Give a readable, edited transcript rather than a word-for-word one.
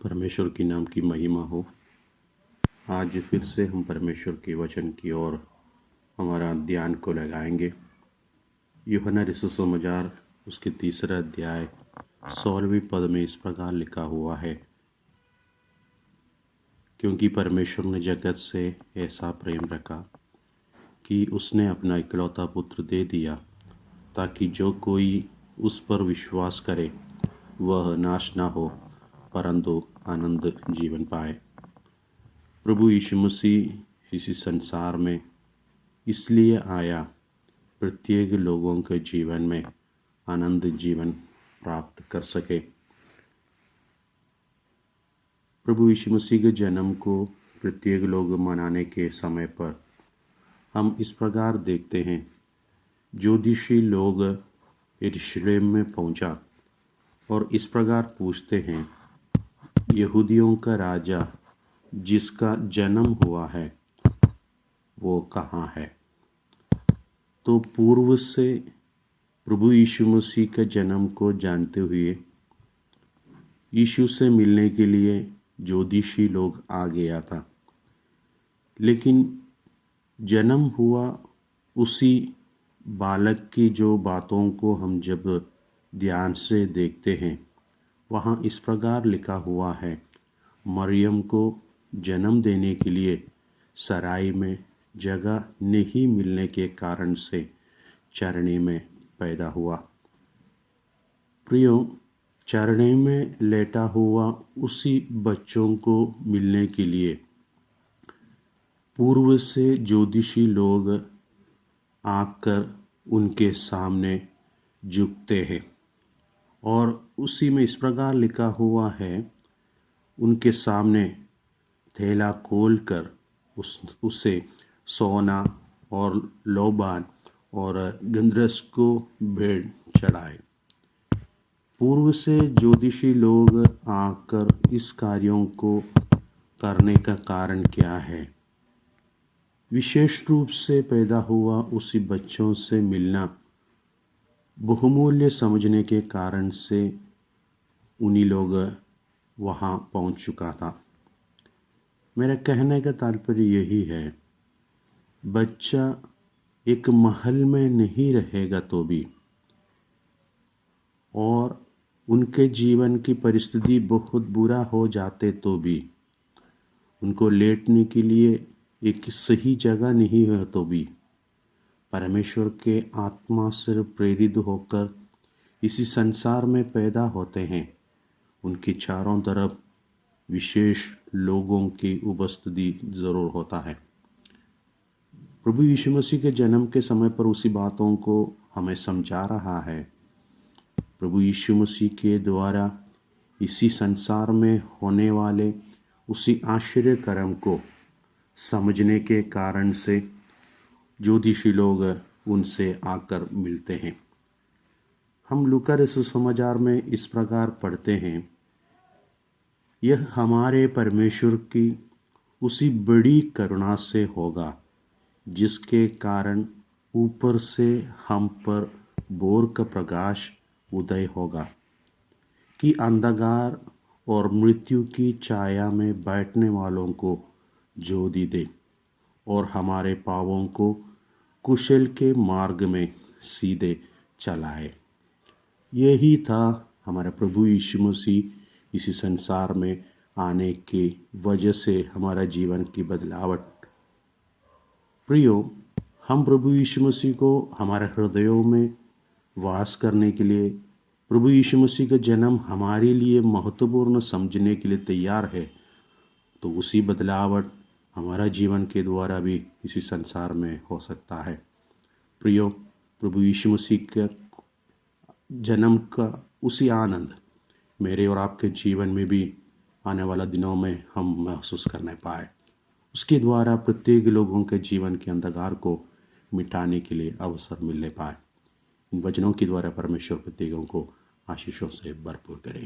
परमेश्वर की नाम की महिमा हो। आज फिर से हम परमेश्वर के वचन की ओर हमारा ध्यान को लगाएंगे। यूहन्ना रसूल समाचार उसके 3 अध्याय 16वीं पद में इस प्रकार लिखा हुआ है, क्योंकि परमेश्वर ने जगत से ऐसा प्रेम रखा कि उसने अपना इकलौता पुत्र दे दिया, ताकि जो कोई उस पर विश्वास करे वह नाश ना हो परंतु आनंद जीवन पाए। प्रभु यीशु मसीह इस संसार में इसलिए आया प्रत्येक लोगों के जीवन में आनंद जीवन प्राप्त कर सके। प्रभु यीशु मसीह के जन्म को प्रत्येक लोग मनाने के समय पर हम इस प्रकार देखते हैं, ज्योतिषी लोग यरूशलेम में पहुंचा और इस प्रकार पूछते हैं, यहूदियों का राजा जिसका जन्म हुआ है वो कहाँ है? तो पूर्व से प्रभु यीशु मसीह के जन्म को जानते हुए यीशु से मिलने के लिए ज्योतिषी लोग आ गया था, लेकिन जन्म हुआ उसी बालक की जो बातों को हम जब ध्यान से देखते हैं, वहाँ इस प्रकार लिखा हुआ है, मरियम को जन्म देने के लिए सराय में जगह नहीं मिलने के कारण से चरणे में पैदा हुआ। प्रियो, चरणे में लेटा हुआ उसी बच्चों को मिलने के लिए पूर्व से ज्योतिषी लोग आकर उनके सामने झुकते हैं और उसी में इस प्रकार लिखा हुआ है, उनके सामने थैला खोलकर उसे सोना और लोबान और गंधरस को भेंट चढ़ाए। पूर्व से ज्योतिषी लोग आकर इस कार्यों को करने का कारण क्या है? विशेष रूप से पैदा हुआ उसी बच्चों से मिलना बहुमूल्य समझने के कारण से उन्हीं लोग वहाँ पहुँच चुका था। मेरा कहने का तात्पर्य यही है, बच्चा एक महल में नहीं रहेगा तो भी, और उनके जीवन की परिस्थिति बहुत बुरा हो जाते तो भी, उनको लेटने के लिए एक सही जगह नहीं है तो भी, परमेश्वर के आत्मा से प्रेरित होकर इसी संसार में पैदा होते हैं। उनकी चारों तरफ विशेष लोगों की उपस्थिति ज़रूर होता है। प्रभु यीशु मसीह के जन्म के समय पर उसी बातों को हमें समझा रहा है। प्रभु यीशु मसीह के द्वारा इसी संसार में होने वाले उसी आश्चर्य कर्म को समझने के कारण से ज्योतिषी लोग उनसे आकर मिलते हैं। हम लूका रसूल समाचार में इस प्रकार पढ़ते हैं, यह हमारे परमेश्वर की उसी बड़ी करुणा से होगा जिसके कारण ऊपर से हम पर भोर का प्रकाश उदय होगा, कि अंधकार और मृत्यु की छाया में बैठने वालों को ज्योति दे और हमारे पापों को कुशल के मार्ग में सीधे चलाए। यही था हमारा प्रभु यीशु मसीह इसी संसार में आने की वजह से हमारा जीवन की बदलावट। प्रियो, हम प्रभु यीशु मसीह को हमारे हृदयों में वास करने के लिए, प्रभु यीशु मसीह का जन्म हमारे लिए महत्वपूर्ण समझने के लिए तैयार है, तो उसी बदलावट हमारा जीवन के द्वारा भी इसी संसार में हो सकता है। प्रियो, प्रभु यीशु मसीह का जन्म का उसी आनंद मेरे और आपके जीवन में भी आने वाला दिनों में हम महसूस करने पाए। उसके द्वारा प्रत्येक लोगों के जीवन के अंधकार को मिटाने के लिए अवसर मिलने पाए। इन वचनों के द्वारा परमेश्वर प्रत्येकों को आशीषों से भरपूर करे।